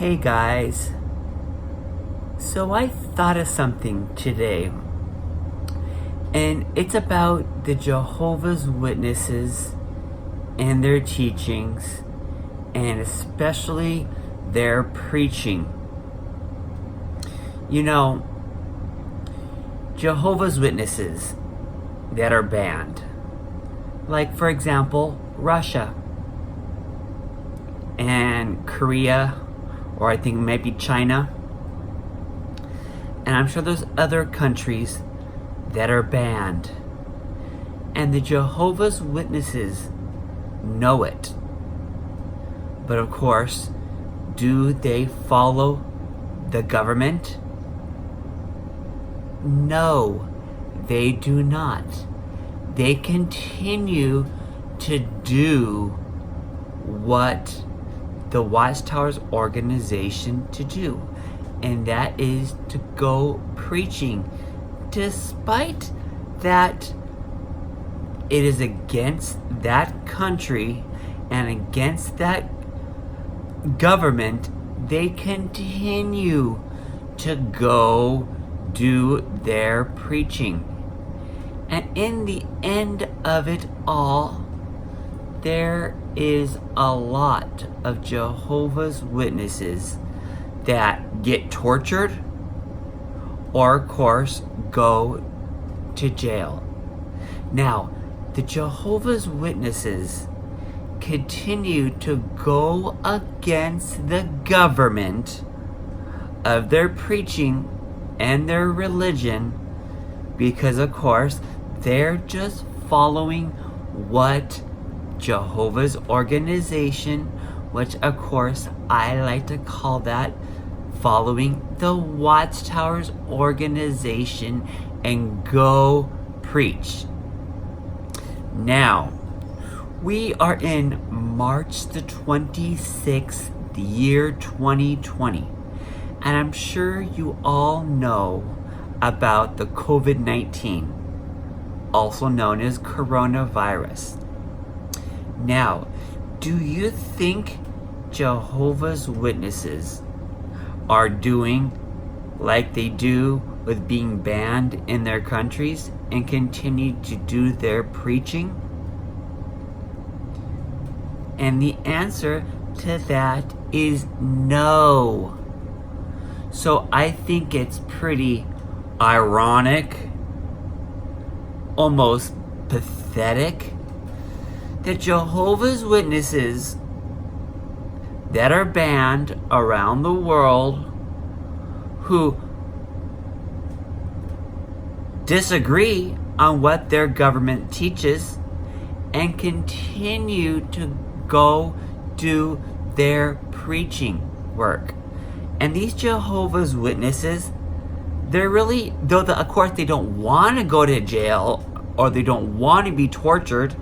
Hey guys, so I thought of something today, and it's about the Jehovah's Witnesses and their teachings, and especially their preaching. You know, Jehovah's Witnesses that are banned, like for example, Russia and Korea, or I think maybe China. And I'm sure there's other countries that are banned. And the Jehovah's Witnesses know it. But of course, do they follow the government? No, they do not. They continue to do what the Watchtower's organization to do, and that is to go preaching, despite that it is against that country and against that government. They continue to go do their preaching, and in the end of it all, there is a lot of Jehovah's Witnesses that get tortured or, of course, go to jail. Now, the Jehovah's Witnesses continue to go against the government of their preaching and their religion because, of course, they're just following what Jehovah's organization, which of course I like to call that following the Watchtower's organization, and go preach. Now, we are in March the 26th, the year 2020, and I'm sure you all know about the COVID-19, also known as coronavirus. Now, do you think Jehovah's Witnesses are doing like they do with being banned in their countries and continue to do their preaching? And the answer to that is no. So I think it's pretty ironic, almost pathetic, that Jehovah's Witnesses that are banned around the world, who disagree on what their government teaches and continue to go do their preaching work. And these Jehovah's Witnesses, they're really, of course they don't want to go to jail or they don't want to be tortured,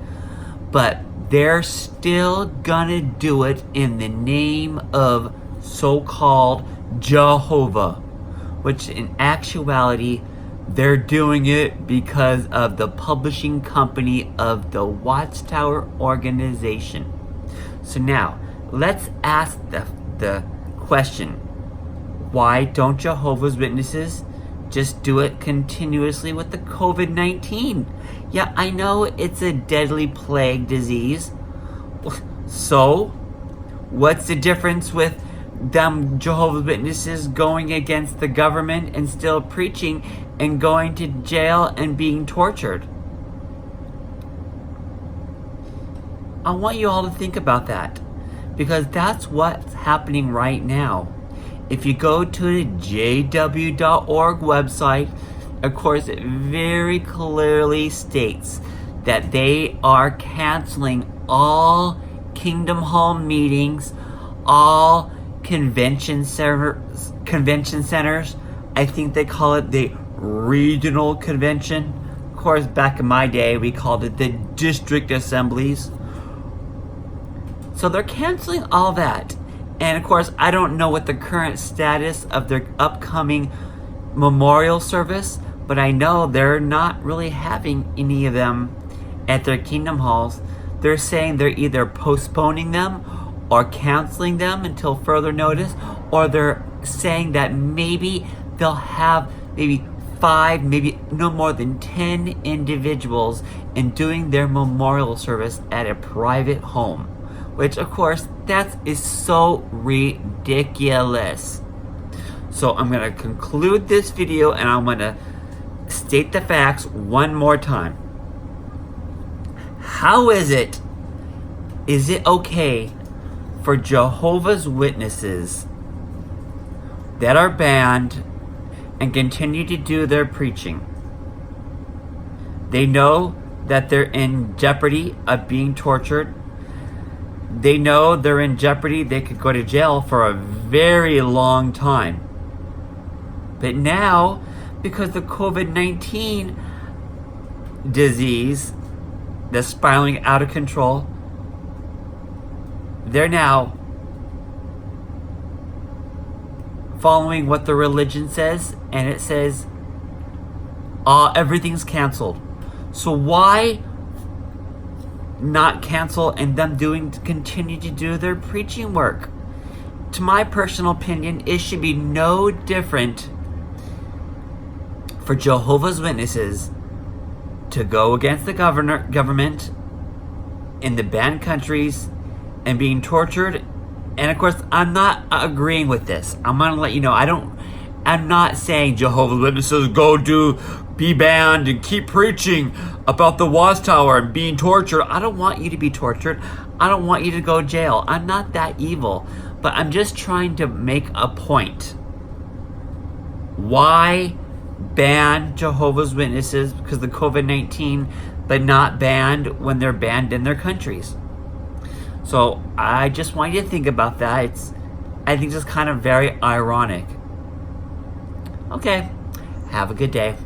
but they're still gonna do it in the name of so-called Jehovah, which in actuality, they're doing it because of the publishing company of the Watchtower organization. So now, let's ask the question, why don't Jehovah's Witnesses just do it continuously with the COVID-19? Yeah, I know it's a deadly plague disease. So, what's the difference with them Jehovah's Witnesses going against the government and still preaching and going to jail and being tortured? I want you all to think about that, because that's what's happening right now. If you go to the jw.org website, of course, it very clearly states that they are canceling all Kingdom Hall meetings, all convention centers. I think they call it the regional convention. Of course, back in my day, we called it the district assemblies. So they're canceling all that. And of course, I don't know what the current status of their upcoming memorial service, but I know they're not really having any of them at their Kingdom Halls. They're saying they're either postponing them or canceling them until further notice, or they're saying that maybe they'll have maybe 5, maybe no more than 10 individuals in doing their memorial service at a private home, which of course that is so ridiculous. So I'm going to conclude this video and I'm going to state the facts one more time. How is it okay for Jehovah's Witnesses that are banned and continue to do their preaching? They know that they're in jeopardy of being tortured. They know they're in jeopardy. They could go to jail for a very long time. But now, because the COVID-19 disease that's spiraling out of control, they're now following what the religion says, and it says everything's canceled. So why not cancel and them continue to do their preaching work? To my personal opinion, it should be no different for Jehovah's Witnesses to go against the government in the banned countries and being tortured. And of course, I'm not agreeing with this. I'm going to let you know, I'm not saying Jehovah's Witnesses be banned and keep preaching about the Watchtower and being tortured. I don't want you to be tortured. I don't want you to go to jail. I'm not that evil. But I'm just trying to make a point. Why ban Jehovah's Witnesses because of the COVID-19, but not banned when they're banned in their countries? So I just want you to think about that. I think it's kind of very ironic. Okay, have a good day.